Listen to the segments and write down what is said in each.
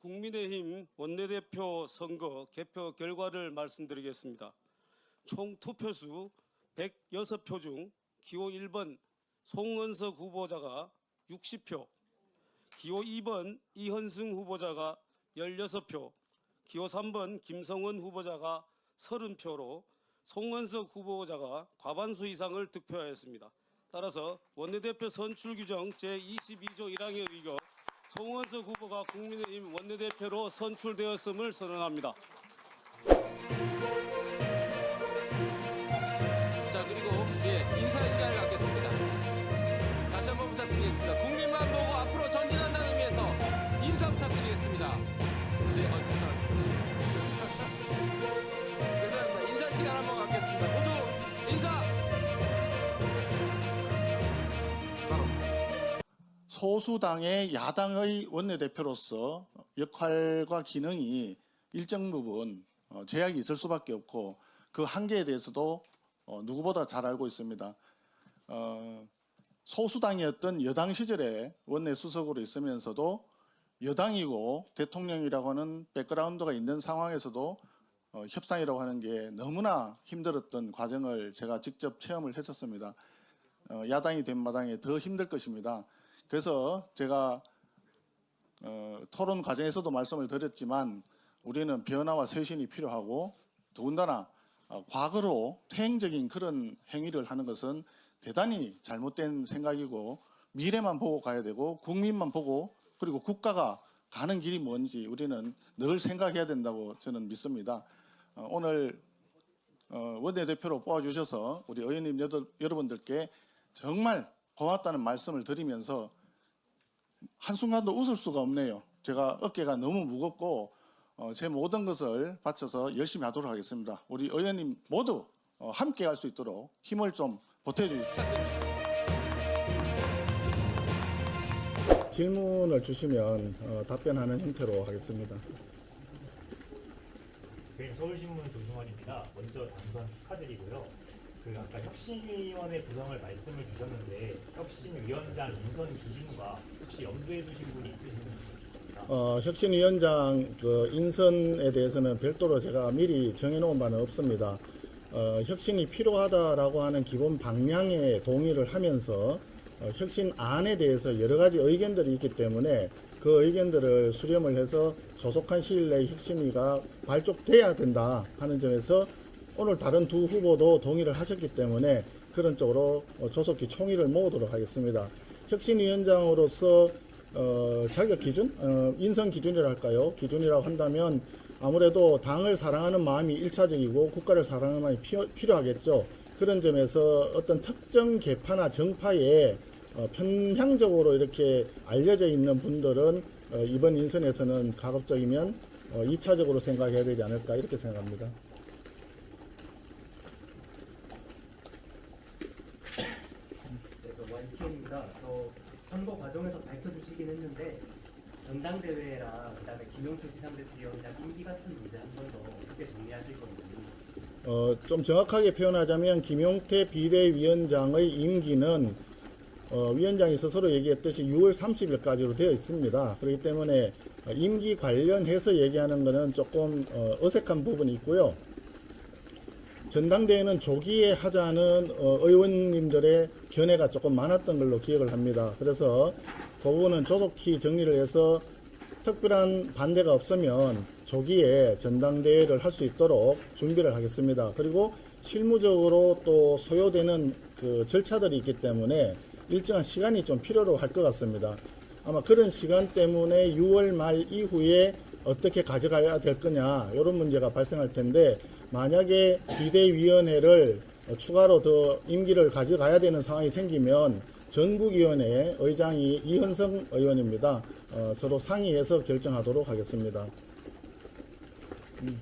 국민의힘 원내대표 선거 개표 결과를 말씀드리겠습니다. 총 투표수 106표 중 기호 1번 송은석 후보자가 60표, 기호 2번 이현승 후보자가 16표, 기호 3번 김성원 후보자가 30표로 송은석 후보자가 과반수 이상을 득표하였습니다. 따라서 원내대표 선출 규정 제22조 1항에 의거 송은석 후보가 국민의힘 원내대표로 선출되었음을 선언합니다. 자, 그리고 인사의 시간을 갖겠습니다. 다시 한번 부탁드리겠습니다. 국민만 보고 앞으로 전진한다는 의미에서 인사 부탁드리겠습니다. 네, 죄송합니다. 죄송합니다. 인사 시간 한번 갖겠습니다. 모두 인사! 소수당의 야당의 원내대표로서 역할과 기능이 일정 부분 제약이 있을 수밖에 없고 그 한계에 대해서도 누구보다 잘 알고 있습니다. 소수당이었던 여당 시절에 원내수석으로 있으면서도 여당이고 대통령이라고 하는 백그라운드가 있는 상황에서도 협상이라고 하는 게 너무나 힘들었던 과정을 제가 직접 체험을 했었습니다. 야당이 된 마당에 더 힘들 것입니다. 그래서 제가 토론 과정에서도 말씀을 드렸지만 우리는 변화와 쇄신이 필요하고 더군다나 과거로 퇴행적인 그런 행위를 하는 것은 대단히 잘못된 생각이고 미래만 보고 가야 되고 국민만 보고 그리고 국가가 가는 길이 뭔지 우리는 늘 생각해야 된다고 저는 믿습니다. 오늘 원내대표로 뽑아주셔서 우리 의원님 여러분들께 정말 고맙다는 말씀을 드리면서 한순간도 웃을 수가 없네요. 제가 어깨가 너무 무겁고 제 모든 것을 바쳐서 열심히 하도록 하겠습니다. 우리 의원님 모두 함께 할 수 있도록 힘을 좀 보태주십시오. 질문을 주시면 답변하는 형태로 하겠습니다. 서울신문 조승원입니다. 먼저 당선 축하드리고요. 아까 혁신위원회 구성을 말씀을 주셨는데 혁신위원장 인선 기준과 혹시 염두에 두신 분이 있으신지? 혁신위원장 인선에 대해서는 별도로 제가 미리 정해놓은 바는 없습니다. 혁신이 필요하다라고 하는 기본 방향에 동의를 하면서 혁신안에 대해서 여러 가지 의견들이 있기 때문에 그 의견들을 수렴을 해서 조속한 시일 내에 혁신위가 발족돼야 된다 하는 점에서 오늘 다른 두 후보도 동의를 하셨기 때문에 그런 쪽으로 조속히 총의를 모으도록 하겠습니다. 혁신위원장으로서 자격 기준, 인선 기준이라 할까요? 기준이라고 한다면 아무래도 당을 사랑하는 마음이 1차적이고 국가를 사랑하는 마음이 필요하겠죠. 그런 점에서 어떤 특정 계파나 정파에 편향적으로 이렇게 알려져 있는 분들은 이번 인선에서는 가급적이면 2차적으로 생각해야 되지 않을까 이렇게 생각합니다. 원팀입니다. 선거 과정에서 밝혀주시긴 했는데 전당대회랑 그다음에 김용태 비상대책위원장 임기 같은 문제 한 번 더 어떻게 정리하실 건지. 좀 정확하게 표현하자면 김용태 비대위원장의 임기는 위원장이 스스로 얘기했듯이 6월 30일까지로 되어 있습니다. 그렇기 때문에 임기 관련해서 얘기하는 것은 조금 어색한 부분이 있고요. 전당대회는 조기에 하자는 의원님들의 견해가 조금 많았던 걸로 기억을 합니다. 그래서 그 부분은 조속히 정리를 해서 특별한 반대가 없으면 조기에 전당대회를 할 수 있도록 준비를 하겠습니다. 그리고 실무적으로 또 소요되는 그 절차들이 있기 때문에 일정한 시간이 좀 필요로 할 것 같습니다. 아마 그런 시간 때문에 6월 말 이후에 어떻게 가져가야 될 거냐 이런 문제가 발생할 텐데 만약에 비대위원회를 추가로 더 임기를 가져가야 되는 상황이 생기면 전국위원회 의장이 이현성 의원입니다. 서로 상의해서 결정하도록 하겠습니다. 당선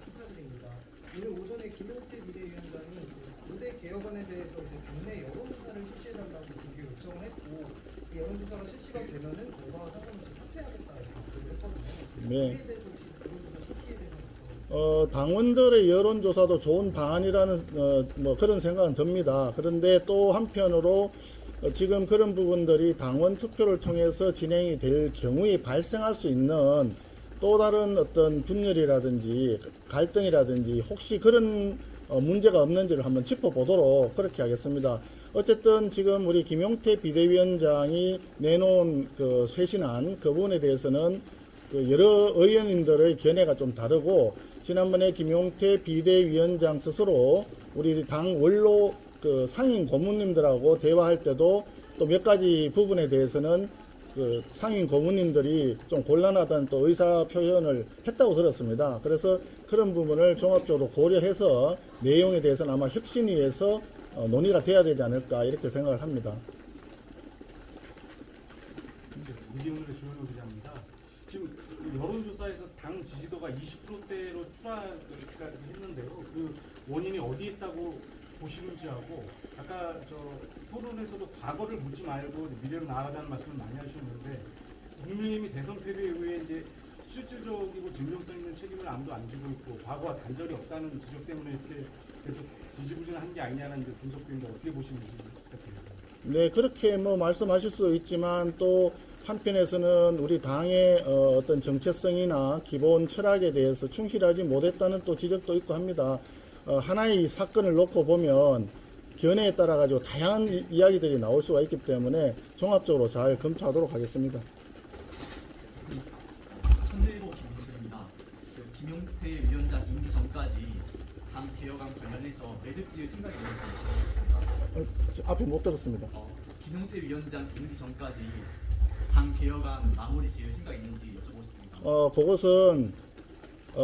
축하드립니다. 오늘 오전에 김용태 비대위원장이 고대 개혁안에 대해서 국내 여론조사를 실시해달라고 그렇게 요청을 했고 그 여론조사가 실시가 되면은 결과와 상관없이 사퇴하겠다 이렇게 했거든요. 네. 당원들의 여론조사도 좋은 방안이라는 그런 생각은 듭니다. 그런데 또 한편으로 지금 그런 부분들이 당원 투표를 통해서 진행이 될 경우에 발생할 수 있는 또 다른 어떤 분열이라든지 갈등이라든지 혹시 그런 문제가 없는지를 한번 짚어보도록 그렇게 하겠습니다. 어쨌든 지금 우리 김용태 비대위원장이 내놓은 그 쇄신안 그 부분에 대해서는 그 여러 의원님들의 견해가 좀 다르고 지난번에 김용태 비대위원장 스스로 우리 당 원로 그 상임 고문님들하고 대화할 때도 또 몇 가지 부분에 대해서는 그 상임 고문님들이 좀 곤란하다는 또 의사 표현을 했다고 들었습니다. 그래서 그런 부분을 종합적으로 고려해서 내용에 대해서는 아마 혁신위에서 논의가 돼야 되지 않을까 이렇게 생각을 합니다. 문재인의 조현호 기자입니다. 지금 여론조사에서 당 지지도가 20%대로 추락을 했는데요. 그 원인이 어디에 있다고 보시는지하고 아까 저 토론에서도 과거를 묻지 말고 미래로 나아가자는 말씀을 많이 하셨는데 국민의힘이 대선 패배에 의해 이제 실질적이고 증명성 있는 책임을 아무도 안 지고 있고 과거와 단절이 없다는 지적 때문에 이렇게 계속 지지부진한 게 아니냐는 이제 분석인데 어떻게 보시는지 부탁드립니다. 네, 그렇게 뭐 말씀하실 수 있지만 또 한편에서는 우리 당의 어떤 정체성이나 기본 철학에 대해서 충실하지 못했다는 또 지적도 있고 합니다. 하나의 이 사건을 놓고 보면 견해에 따라 가지고 다양한 이야기들이 나올 수가 있기 때문에 종합적으로 잘 검토하도록 하겠습니다. 천일보 김민철입니다. 김용태 위원장 임기 전까지 당 개혁안 관련해서 매듭지을 생각이 있는지 앞에 못 들었습니다. 김용태 위원장 임기 전까지 당 개혁안 마무리 지을 생각이 있는지 여쭤보겠습니다. 그것은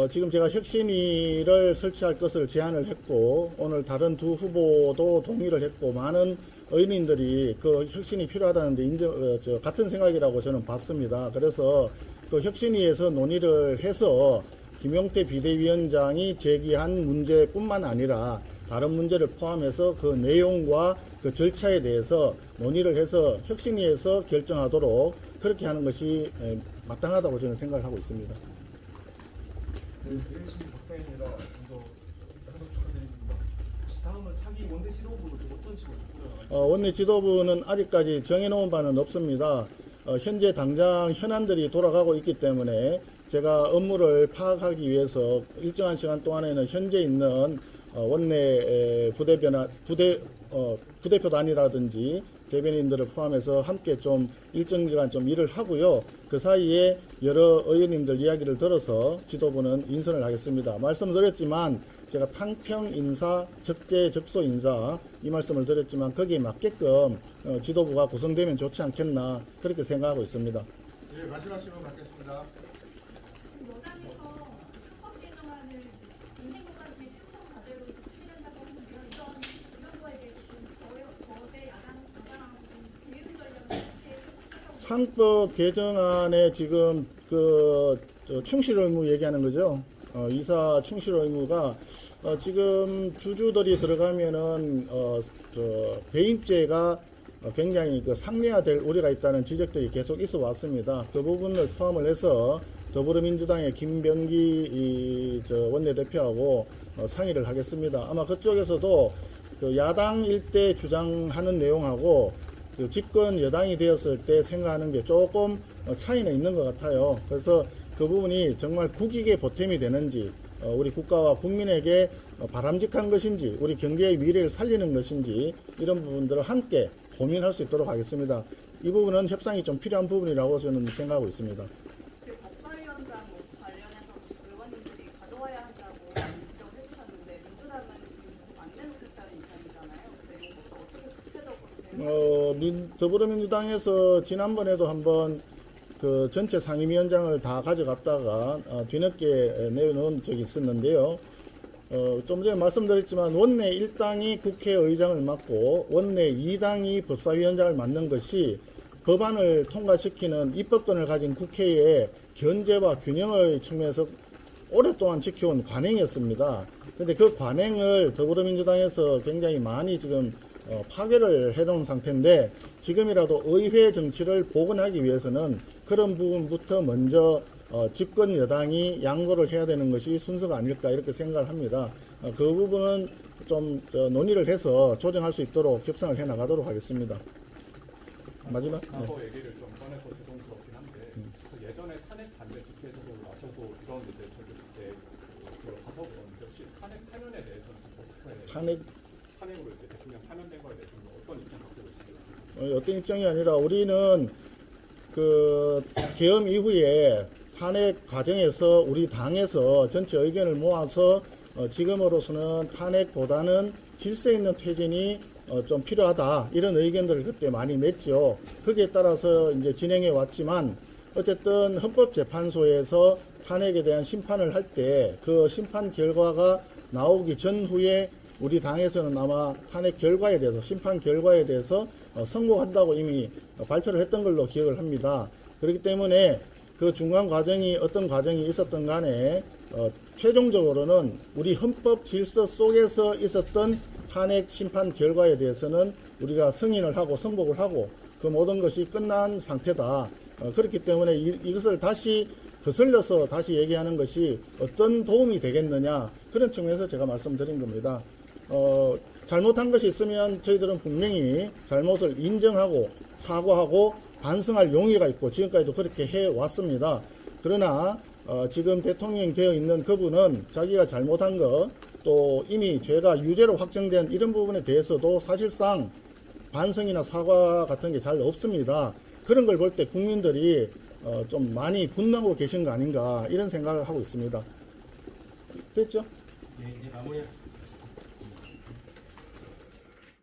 지금 제가 혁신위를 설치할 것을 제안을 했고 오늘 다른 두 후보도 동의를 했고 많은 의원님들이 그 혁신이 필요하다는데 같은 생각이라고 저는 봤습니다. 그래서 그 혁신위에서 논의를 해서 김용태 비대위원장이 제기한 문제뿐만 아니라 다른 문제를 포함해서 그 내용과 그 절차에 대해서 논의를 해서 혁신위에서 결정하도록 그렇게 하는 것이 마땅하다고 저는 생각을 하고 있습니다. 열심히 박사입니다. 먼저 항상 축하드립니다. 다음은 차기 원내 지도부로 어떤 식으로 원내 지도부는 아직까지 정해놓은 바는 없습니다. 현재 당장 현안들이 돌아가고 있기 때문에 제가 업무를 파악하기 위해서 일정한 시간 동안에는 현재 있는 원내 부대표단이라든지 대변인들을 포함해서 함께 좀 일정 기간 좀 일을 하고요. 그 사이에 여러 의원님들 이야기를 들어서 지도부는 인선을 하겠습니다. 말씀드렸지만 제가 탕평 인사, 적재 적소 인사 이 말씀을 드렸지만 거기에 맞게끔 지도부가 구성되면 좋지 않겠나 그렇게 생각하고 있습니다. 네, 마지막 질문 받겠습니다. 여당에서 헌법 개정안을 인생국가주의 최우선 과제로 추진한다고 하는데요. 이런 거에 대해서 거대 야당 여당하고 대응 전략을 어떻게 상법 개정안에 지금 충실 의무 얘기하는 거죠. 이사 충실 의무가 지금 주주들이 들어가면은 배임죄가 굉장히 상례화될 우려가 있다는 지적들이 계속 있어 왔습니다. 그 부분을 포함을 해서 더불어민주당의 김병기 원내대표하고 상의를 하겠습니다. 아마 그쪽에서도 야당 일대 주장하는 내용하고 집권 여당이 되었을 때 생각하는 게 조금 차이는 있는 것 같아요. 그래서 그 부분이 정말 국익에 보탬이 되는지 우리 국가와 국민에게 바람직한 것인지 우리 경제의 미래를 살리는 것인지 이런 부분들을 함께 고민할 수 있도록 하겠습니다. 이 부분은 협상이 좀 필요한 부분이라고 저는 생각하고 있습니다. 법사위원장 관련해서 의원님들이 가져와야 한다고 지적을 해주셨는데 민주당은 지금 안 내놓겠다는 입장이잖아요. 그래서 이것도 어떻게 구체적으로 더불어민주당에서 지난번에도 한번 그 전체 상임위원장을 다 가져갔다가 뒤늦게 내놓은 적이 있었는데요. 좀 전에 말씀드렸지만 원내 1당이 국회의장을 맡고 원내 2당이 법사위원장을 맡는 것이 법안을 통과시키는 입법권을 가진 국회의 견제와 균형의 측면에서 오랫동안 지켜온 관행이었습니다. 그런데 그 관행을 더불어민주당에서 굉장히 많이 지금 파괴를 해놓은 상태인데 지금이라도 의회 정치를 복원하기 위해서는 그런 부분부터 먼저 집권 여당이 양보를 해야 되는 것이 순서가 아닐까 이렇게 생각을 합니다. 그 부분은 좀 논의를 해서 조정할 수 있도록 협상을 해나가도록 하겠습니다. 마지막. 과거 얘기를 좀 꺼내서 죄송스럽긴 한데 그 예전에 탄핵 반대 집회에서도 나서고 이런 이제 저기 그때 그걸 가서 그런데 혹시 탄핵 파면에 대해서는 어떻게 탄핵으로 이제 대통령 파면된 거에 대해서는 어떤 입장 갖고 계십니까? 어떤 입장이 아니라 우리는 그 계엄 이후에 탄핵 과정에서 우리 당에서 전체 의견을 모아서 지금으로서는 탄핵보다는 질서 있는 퇴진이 좀 필요하다 이런 의견들을 그때 많이 냈죠. 거기에 따라서 이제 진행해 왔지만 어쨌든 헌법재판소에서 탄핵에 대한 심판을 할 때 그 심판 결과가 나오기 전후에 우리 당에서는 아마 탄핵 결과에 대해서 심판 결과에 대해서 선고한다고 이미 발표를 했던 걸로 기억을 합니다. 그렇기 때문에 그 중간 과정이 어떤 과정이 있었던 간에 최종적으로는 우리 헌법 질서 속에서 있었던 탄핵 심판 결과에 대해서는 우리가 승인을 하고 선복을 하고 그 모든 것이 끝난 상태다. 그렇기 때문에 이것을 다시 거슬려서 다시 얘기하는 것이 어떤 도움이 되겠느냐 그런 측면에서 제가 말씀드린 겁니다. 잘못한 것이 있으면 저희들은 분명히 잘못을 인정하고 사과하고 반성할 용의가 있고 지금까지도 그렇게 해왔습니다. 그러나 지금 대통령이 되어 있는 그분은 자기가 잘못한 것 또 이미 죄가 유죄로 확정된 이런 부분에 대해서도 사실상 반성이나 사과 같은 게 잘 없습니다. 그런 걸 볼 때 국민들이 좀 많이 분노하고 계신 거 아닌가 이런 생각을 하고 있습니다. 됐죠? 네, 이제 마무리.